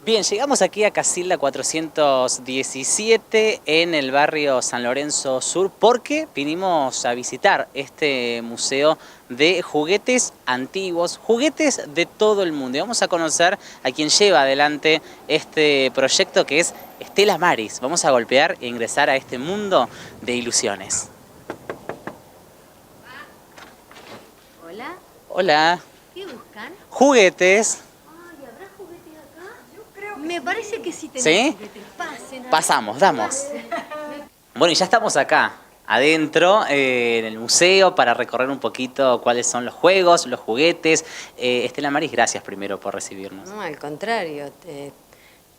Bien, llegamos aquí a Casilda 417 en el barrio San Lorenzo Sur porque vinimos a visitar este museo de juguetes antiguos, juguetes de todo el mundo. Y vamos a conocer a quien lleva adelante este proyecto, que es Estela Maris. Vamos a golpear e ingresar a este mundo de ilusiones. Hola, Hola. ¿qué buscan? Juguetes. Ay, ¿habrá juguetes acá? Yo creo que me parece que sí tenemos ¿Sí? juguetes. Pasen. Pasamos, damos. Bueno, y ya estamos acá, adentro, en el museo, para recorrer un poquito cuáles son los juegos, los juguetes. Estela Maris, gracias primero por recibirnos. No, al contrario.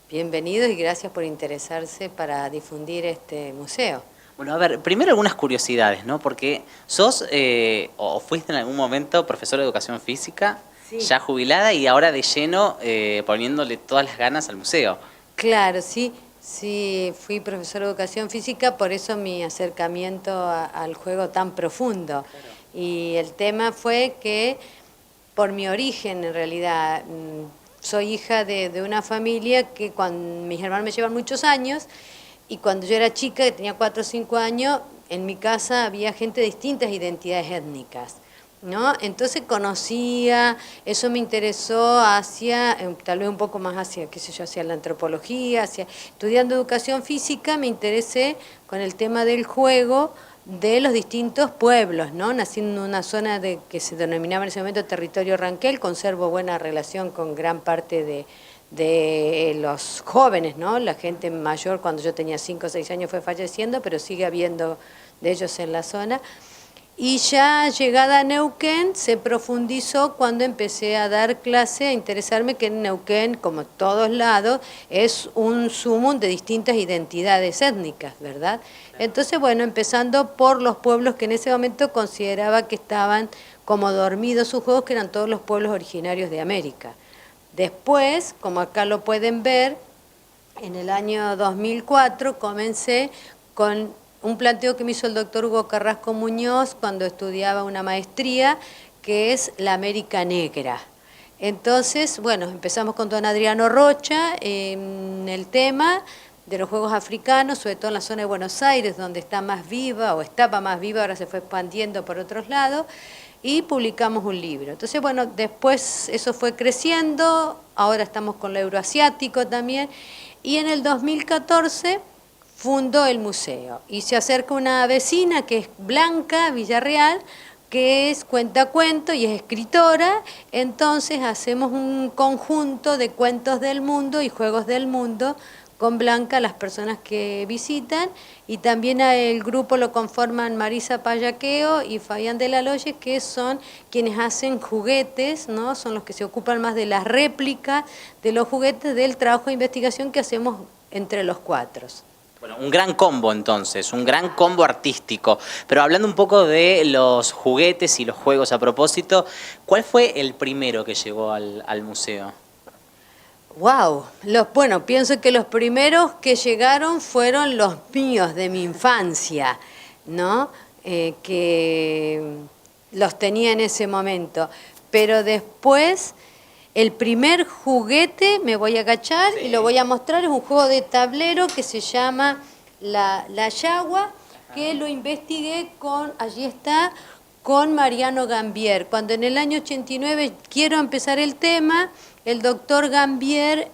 Bienvenidos y gracias por interesarse para difundir este museo. Bueno, a ver, primero algunas curiosidades, ¿no? Porque sos, o fuiste en algún momento profesora de educación física, Sí. ya jubilada y ahora de lleno poniéndole todas las ganas al museo. Claro, sí, sí, fui profesora de educación física, por eso mi acercamiento al juego tan profundo. Claro. Y el tema fue que, por mi origen en realidad, soy hija de una familia que cuando mis hermanos me llevan muchos años, y cuando yo era chica, que tenía 4 o 5 años, en mi casa había gente de distintas identidades étnicas, ¿no? Entonces conocía, eso me interesó hacia, tal vez un poco más hacia, qué sé yo, hacia la antropología, hacia estudiando educación física, me interesé con el tema del juego de los distintos pueblos, ¿no? Nací en una zona que se denominaba en ese momento territorio Ranquel, conservo buena relación con gran parte de los jóvenes, ¿no? La gente mayor, cuando yo tenía 5 o 6 años, fue falleciendo, pero sigue habiendo de ellos en la zona. Y ya llegada a Neuquén, se profundizó cuando empecé a dar clase, a interesarme que en Neuquén, como en todos lados, es un sumum de distintas identidades étnicas, ¿verdad? Entonces, bueno, empezando por los pueblos que en ese momento consideraba que estaban como dormidos sus juegos, que eran todos los pueblos originarios de América. Después, como acá lo pueden ver, en el año 2004 comencé con un planteo que me hizo el doctor Hugo Carrasco Muñoz cuando estudiaba una maestría, que es la América Negra. Entonces, bueno, empezamos con don Adriano Rocha en el tema de los Juegos Africanos, sobre todo en la zona de Buenos Aires, donde está más viva, o estaba más viva, ahora se fue expandiendo por otros lados, y publicamos un libro. Entonces, bueno, después eso fue creciendo, ahora estamos con lo euroasiático también, y en el 2014 fundó el museo, y se acerca una vecina que es Blanca Villarreal, que es cuentacuento y es escritora, entonces hacemos un conjunto de cuentos del mundo y juegos del mundo con Blanca, las personas que visitan, y también el grupo lo conforman Marisa Payaqueo y Fabián de la Loye, que son quienes hacen juguetes, ¿no? Son los que se ocupan más de las réplicas de los juguetes del trabajo de investigación que hacemos entre los 4. Bueno, un gran combo entonces, un gran combo artístico. Pero hablando un poco de los juguetes y los juegos a propósito, ¿cuál fue el primero que llegó al museo? Wow, bueno, pienso que los primeros que llegaron fueron los míos de mi infancia, ¿no? Que los tenía en ese momento. Pero después, el primer juguete, me voy a agachar y lo voy a mostrar, es un juego de tablero que se llama La Yagua, que lo investigué allí está, con Mariano Gambier. Cuando en el año 89 quiero empezar el tema, el doctor Gambier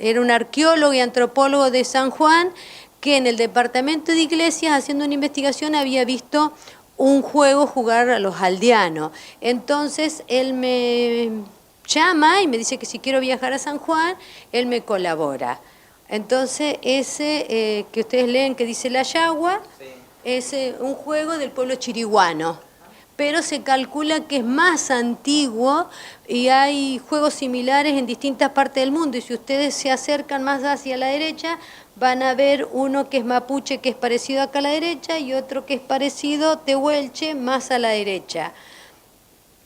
era un arqueólogo y antropólogo de San Juan, que en el departamento de Iglesias, haciendo una investigación, había visto un juego jugar a los aldeanos. Entonces él me llama y me dice que si quiero viajar a San Juan, él me colabora. Entonces ese que ustedes leen que dice La Yagua, sí, es un juego del pueblo chiriguano, pero se calcula que es más antiguo y hay juegos similares en distintas partes del mundo, y si ustedes se acercan más hacia la derecha van a ver uno que es mapuche, que es parecido acá a la derecha, y otro que es parecido tehuelche, más a la derecha.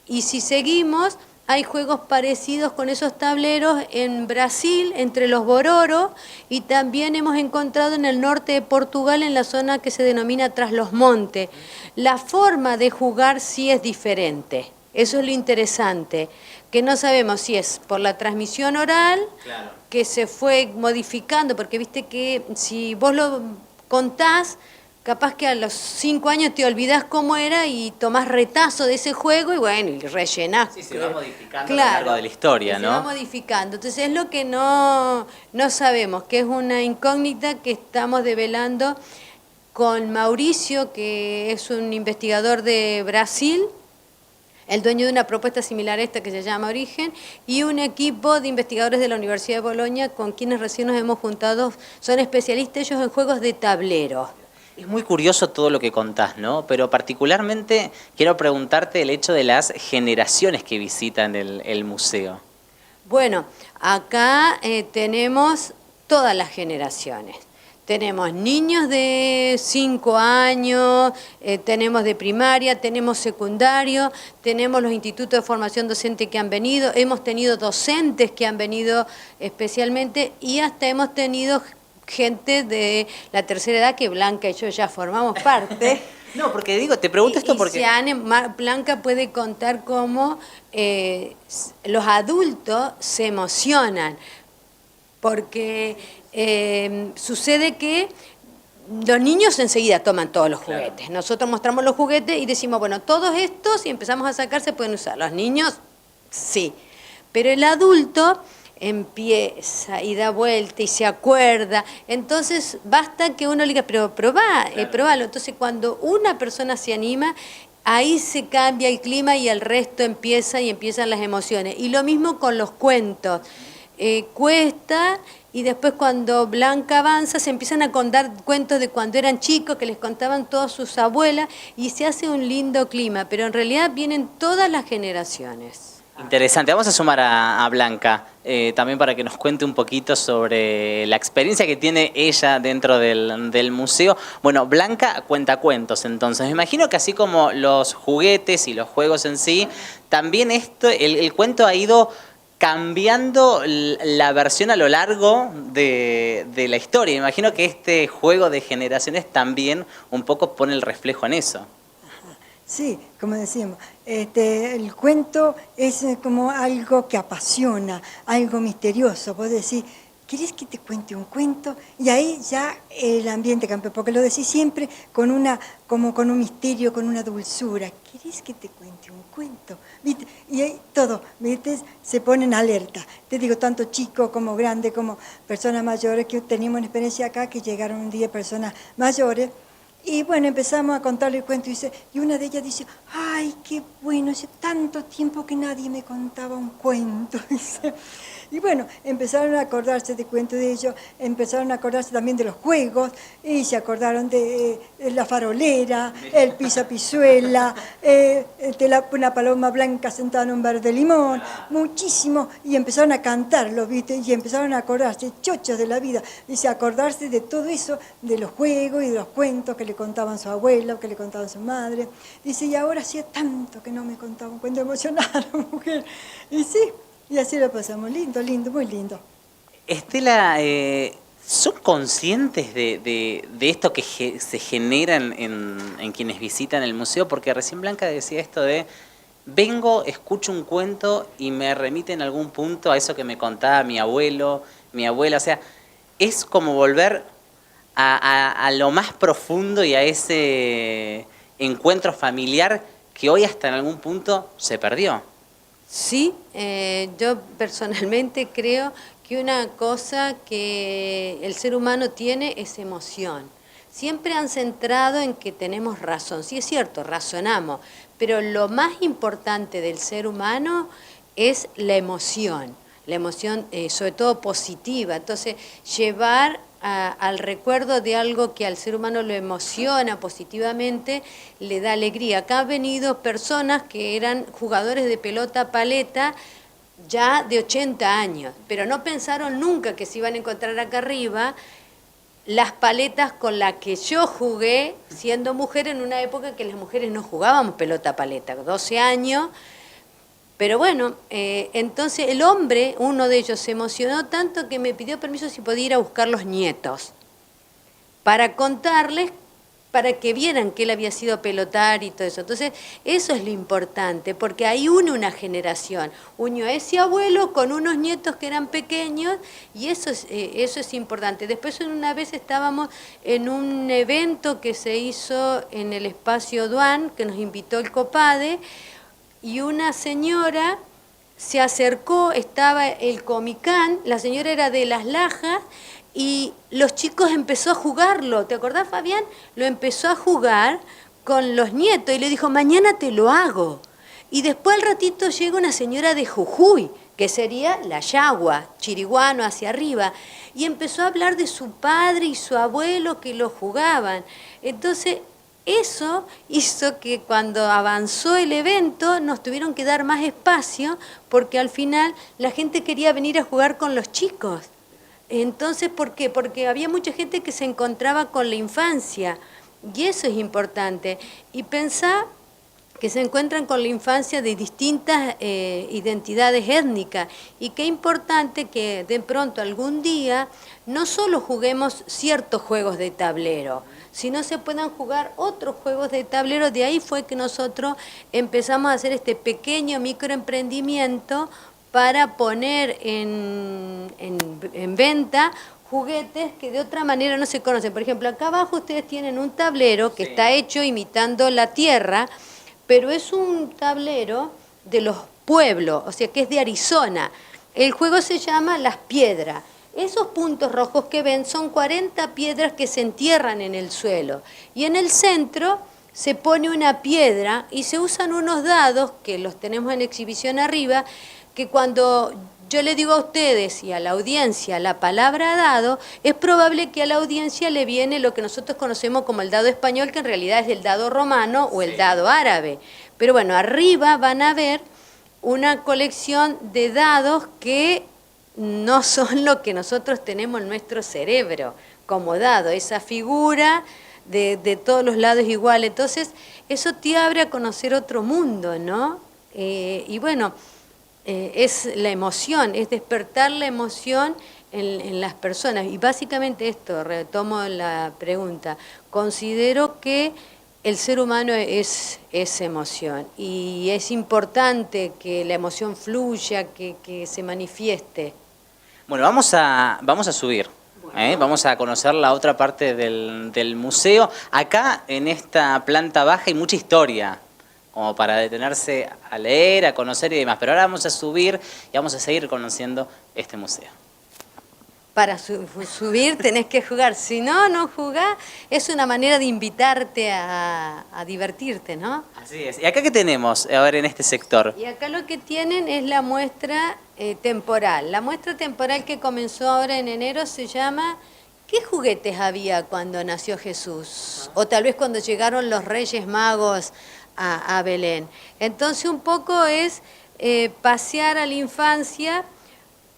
Y si seguimos, hay juegos parecidos con esos tableros en Brasil, entre los Bororo, y también hemos encontrado en el norte de Portugal, en la zona que se denomina Tras los Montes. La forma de jugar sí es diferente, eso es lo interesante. que no sabemos si es por la transmisión oral, Claro. que se fue modificando, porque viste que si vos lo contás, capaz que a los 5 años te olvidás cómo era y tomás retazo de ese juego y bueno, y rellenás. Sí, se va modificando Claro, a lo largo de la historia, se va ¿no? modificando. Entonces es lo que no sabemos, que es una incógnita que estamos develando con Mauricio, que es un investigador de Brasil, el dueño de una propuesta similar a esta que se llama Origen, y un equipo de investigadores de la Universidad de Bolonia con quienes recién nos hemos juntado. Son especialistas ellos en juegos de tablero. Es muy curioso todo lo que contás, ¿no? Pero particularmente quiero preguntarte el hecho de las generaciones que visitan el museo. Bueno, acá tenemos todas las generaciones. Tenemos niños de 5 años, tenemos de primaria, tenemos secundario, tenemos los institutos de formación docente que han venido, hemos tenido docentes que han venido especialmente y hasta hemos tenido gente de la tercera edad que Blanca y yo ya formamos parte. No, porque digo, te pregunto esto porque... Blanca puede contar cómo los adultos se emocionan, porque sucede que los niños enseguida toman todos los juguetes. Claro. Nosotros mostramos los juguetes y decimos, bueno, todos estos, y empezamos a sacar, se pueden usar. Los niños, sí. Pero el adulto empieza y da vuelta y se acuerda. Entonces, basta que uno le diga, pero probá, probalo. Entonces, cuando una persona se anima, ahí se cambia el clima y el resto empiezan las emociones. Y lo mismo con los cuentos. Cuesta... Y después cuando Blanca avanza se empiezan a contar cuentos de cuando eran chicos que les contaban todas sus abuelas y se hace un lindo clima, pero en realidad vienen todas las generaciones. Interesante, vamos a sumar a Blanca también para que nos cuente un poquito sobre la experiencia que tiene ella dentro del museo. Bueno, Blanca cuenta cuentos, entonces me imagino que así como los juguetes y los juegos en sí, también el cuento ha ido cambiando la versión a lo largo de la historia. Imagino que este juego de generaciones también un poco pone el reflejo en eso. Sí, como decimos, el cuento es como algo que apasiona, algo misterioso. Vos decís, ¿querés que te cuente un cuento? Y ahí ya el ambiente cambia, porque lo decís siempre como con un misterio, con una dulzura. ¿Querés que te cuente un cuento? ¿Viste? Y ahí todo, ¿viste? Se ponen alerta. Te digo, tanto chicos como grandes, como personas mayores, que teníamos una experiencia acá, que llegaron un día personas mayores. Y bueno, empezamos a contarle el cuento y una de ellas dice, ¡ay, qué bueno! Hace tanto tiempo que nadie me contaba un cuento. Y bueno, empezaron a acordarse de cuentos de ellos, empezaron a acordarse también de los juegos, y se acordaron de la farolera, el pisapizuela, una paloma blanca sentada en un verde limón, muchísimo, y empezaron a cantarlo, ¿viste? Y empezaron a acordarse, chochos de la vida, dice, acordarse de todo eso, de los juegos y de los cuentos que le contaban su abuela o que le contaban su madre. Dice, y ahora hacía tanto que no me contaba un cuento, emocionaron, mujer. Y sí. Y así lo pasamos, lindo, lindo, muy lindo. Estela, ¿son conscientes de esto que se genera en quienes visitan el museo? Porque recién Blanca decía esto de, vengo, escucho un cuento y me remite en algún punto a eso que me contaba mi abuelo, mi abuela. O sea, es como volver a lo más profundo y a ese encuentro familiar que hoy hasta en algún punto se perdió. Sí, yo personalmente creo que una cosa que el ser humano tiene es emoción. Siempre han centrado en que tenemos razón. Sí, es cierto, razonamos, pero lo más importante del ser humano es la emoción sobre todo positiva. Entonces, llevar al recuerdo de algo que al ser humano lo emociona positivamente, le da alegría. Acá han venido personas que eran jugadores de pelota paleta ya de 80 años, pero no pensaron nunca que se iban a encontrar acá arriba las paletas con las que yo jugué siendo mujer en una época que las mujeres no jugábamos pelota paleta, 12 años. Pero bueno, entonces el hombre, uno de ellos, se emocionó tanto que me pidió permiso si podía ir a buscar los nietos para contarles para que vieran que él había sido pelotar y todo eso. Entonces, eso es lo importante, porque ahí une una generación. Unió a ese abuelo con unos nietos que eran pequeños, y eso es importante. Después, una vez estábamos en un evento que se hizo en el espacio Duan, que nos invitó el COPADE, y una señora se acercó, estaba el Comicán, la señora era de Las Lajas, y los chicos empezó a jugarlo. ¿Te acordás, Fabián? Lo empezó a jugar con los nietos y le dijo, mañana te lo hago. Y después al ratito llega una señora de Jujuy, que sería la Yagua, Chiriguano hacia arriba, y empezó a hablar de su padre y su abuelo que lo jugaban. Entonces, eso hizo que cuando avanzó el evento nos tuvieron que dar más espacio, porque al final la gente quería venir a jugar con los chicos. Entonces, ¿por qué? Porque había mucha gente que se encontraba con la infancia, y eso es importante. Y pensá que se encuentran con la infancia de distintas identidades étnicas, y qué importante que de pronto algún día no solo juguemos ciertos juegos de tablero, sino se puedan jugar otros juegos de tablero. De ahí fue que nosotros empezamos a hacer este pequeño microemprendimiento para poner en venta juguetes que de otra manera no se conocen. Por ejemplo, acá abajo ustedes tienen un tablero que está hecho imitando la tierra, pero es un tablero de los pueblos, o sea que es de Arizona. El juego se llama Las Piedras. Esos puntos rojos que ven son 40 piedras que se entierran en el suelo. Y en el centro se pone una piedra y se usan unos dados, que los tenemos en exhibición arriba, que cuando yo le digo a ustedes y a la audiencia la palabra dado, es probable que a la audiencia le viene lo que nosotros conocemos como el dado español, que en realidad es el dado romano o el dado árabe. Pero bueno, arriba van a ver una colección de dados que no son lo que nosotros tenemos en nuestro cerebro como dado, esa figura de todos los lados igual. Entonces, eso te abre a conocer otro mundo, ¿no? Y bueno, es la emoción, es despertar la emoción en las personas. Y básicamente esto, retomo la pregunta, considero que el ser humano es emoción, y es importante que la emoción fluya, que se manifieste. Bueno, vamos a subir. Vamos a conocer la otra parte del museo. Acá, en esta planta baja, hay mucha historia, como para detenerse a leer, a conocer y demás. Pero ahora vamos a subir y vamos a seguir conociendo este museo. Para subir tenés que jugar, si no, no jugás. Es una manera de invitarte a divertirte, ¿no? Así es. ¿Y acá qué tenemos, a ver, en este sector? Y acá lo que tienen es la muestra temporal. La muestra temporal que comenzó ahora en enero se llama ¿qué juguetes había cuando nació Jesús? O tal vez cuando llegaron los Reyes Magos a Belén. Entonces un poco es pasear a la infancia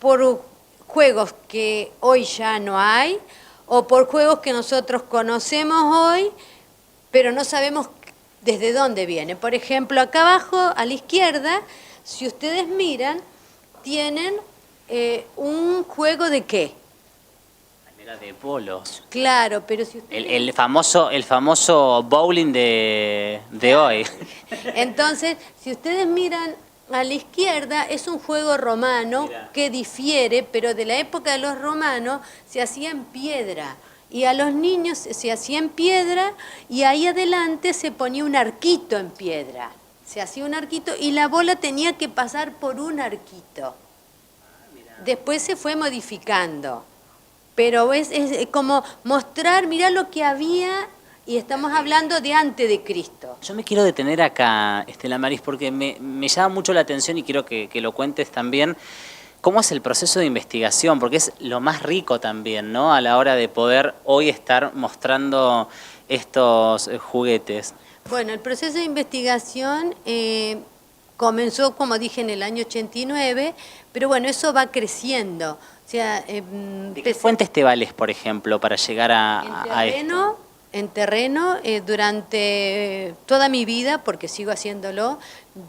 por juegos que hoy ya no hay, o por juegos que nosotros conocemos hoy, pero no sabemos desde dónde viene. Por ejemplo, acá abajo a la izquierda, si ustedes miran, tienen un juego de ¿qué? Era de bolos. Claro, pero si ustedes... El famoso bowling de hoy. Entonces, si ustedes miran a la izquierda, es un juego romano que difiere, pero de la época de los romanos se hacía en piedra. Y a los niños se hacía en piedra, y ahí adelante se ponía un arquito en piedra. Se hacía un arquito y la bola tenía que pasar por un arquito. Después se fue modificando. Pero es como mostrar, mirá lo que había, y estamos hablando de antes de Cristo. Yo me quiero detener acá, Estela Maris, porque me llama mucho la atención y quiero que lo cuentes también. ¿Cómo es el proceso de investigación? Porque es lo más rico también, ¿no? A la hora de poder hoy estar mostrando estos juguetes. Bueno, el proceso de investigación comenzó, como dije, en el año 89, pero bueno, eso va creciendo. O sea, ¿De qué fuentes te vales, por ejemplo, para llegar a esto? En terreno, durante toda mi vida, porque sigo haciéndolo,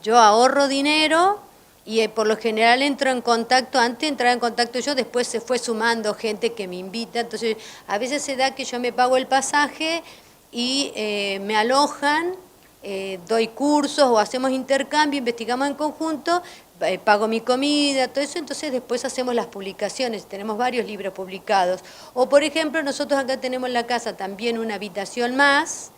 yo ahorro dinero y por lo general entro en contacto, antes entraba en contacto yo, después se fue sumando gente que me invita, entonces a veces se da que yo me pago el pasaje y me alojan, doy cursos o hacemos intercambio, investigamos en conjunto, pago mi comida, todo eso, entonces después hacemos las publicaciones, tenemos varios libros publicados. O por ejemplo, nosotros acá tenemos en la casa también una habitación más,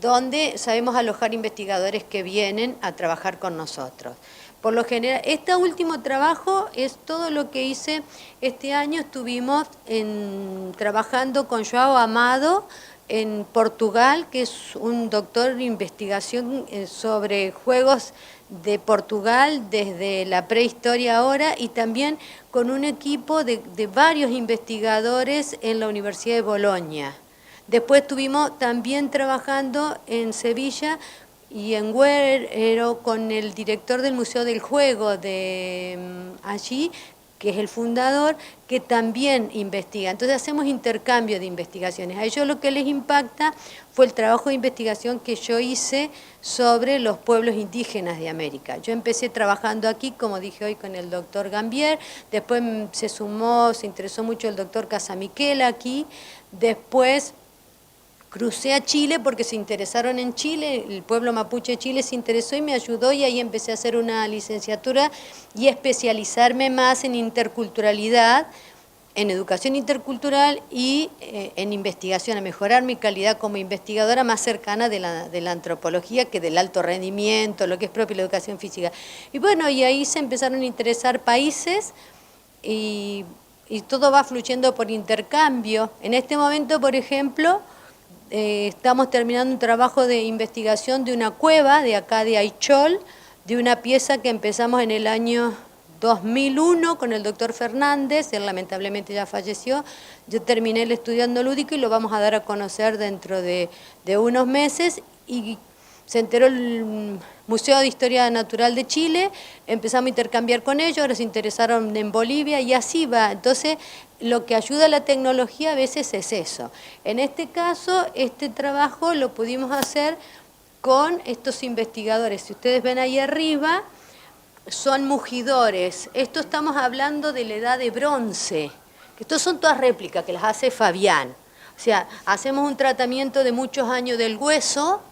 donde sabemos alojar investigadores que vienen a trabajar con nosotros. Por lo general, este último trabajo es todo lo que hice este año. Estuvimos trabajando con João Amado en Portugal, que es un doctor de investigación sobre juegos de Portugal desde la prehistoria ahora, y también con un equipo de varios investigadores en la Universidad de Bolonia. Después estuvimos también trabajando en Sevilla y en Güero con el director del Museo del Juego de allí, que es el fundador, que también investiga. Entonces hacemos intercambio de investigaciones. A ellos lo que les impacta fue el trabajo de investigación que yo hice sobre los pueblos indígenas de América. Yo empecé trabajando aquí, como dije hoy, con el doctor Gambier, después se interesó mucho el doctor Casamiquela aquí, después crucé a Chile porque se interesaron en Chile, el pueblo mapuche de Chile se interesó y me ayudó, y ahí empecé a hacer una licenciatura y especializarme más en interculturalidad, en educación intercultural y en investigación, a mejorar mi calidad como investigadora más cercana de la antropología que del alto rendimiento, lo que es propio de la educación física. Y bueno, y ahí se empezaron a interesar países y todo va fluyendo por intercambio. En este momento, por ejemplo, estamos terminando un trabajo de investigación de una cueva de acá de Aichol, de una pieza que empezamos en el año 2001 con el doctor Fernández, él lamentablemente ya falleció. Yo terminé el estudiando lúdico y lo vamos a dar a conocer dentro de unos meses, y se enteró el Museo de Historia Natural de Chile, empezamos a intercambiar con ellos, ahora se interesaron en Bolivia y así va. Entonces, lo que ayuda a la tecnología a veces es eso. En este caso, este trabajo lo pudimos hacer con estos investigadores. Si ustedes ven ahí arriba, son mugidores. Esto estamos hablando de la edad de bronce. Estos son todas réplicas que las hace Fabián. O sea, hacemos un tratamiento de muchos años del hueso,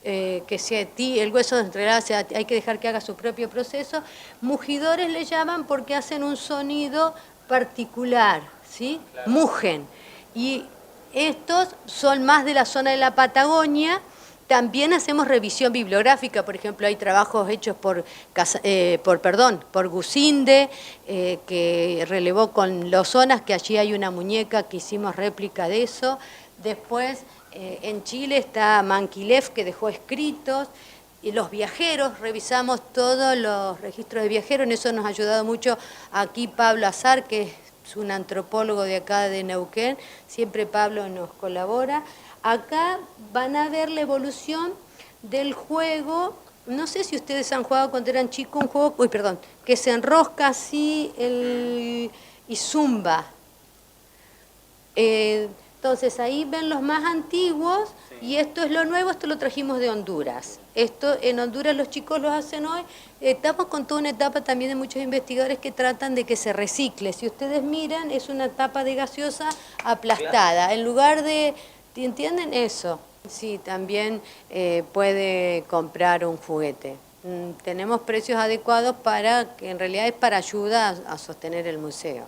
el hueso en realidad hay que dejar que haga su propio proceso. Mugidores le llaman porque hacen un sonido particular, ¿sí? Claro. Mugen. Y estos son más de la zona de la Patagonia. También hacemos revisión bibliográfica, por ejemplo, hay trabajos hechos por Gusinde, que relevó con los zonas, que allí hay una muñeca que hicimos réplica de eso. Después, en Chile está Manquilev, que dejó escritos, y los viajeros, revisamos todos los registros de viajeros, en eso nos ha ayudado mucho aquí Pablo Azar, que es un antropólogo de acá de Neuquén, siempre Pablo nos colabora. Acá van a ver la evolución del juego. No sé si ustedes han jugado cuando eran chicos un juego, que se enrosca así y zumba. Entonces ahí ven los más antiguos, sí. Y esto es lo nuevo, esto lo trajimos de Honduras. Esto en Honduras los chicos lo hacen hoy. Estamos con toda una etapa también de muchos investigadores que tratan de que se recicle. Si ustedes miran, es una tapa de gaseosa aplastada. Claro. En lugar de... ¿Entienden eso? Sí, también puede comprar un juguete. Tenemos precios adecuados que en realidad es para ayuda a sostener el museo.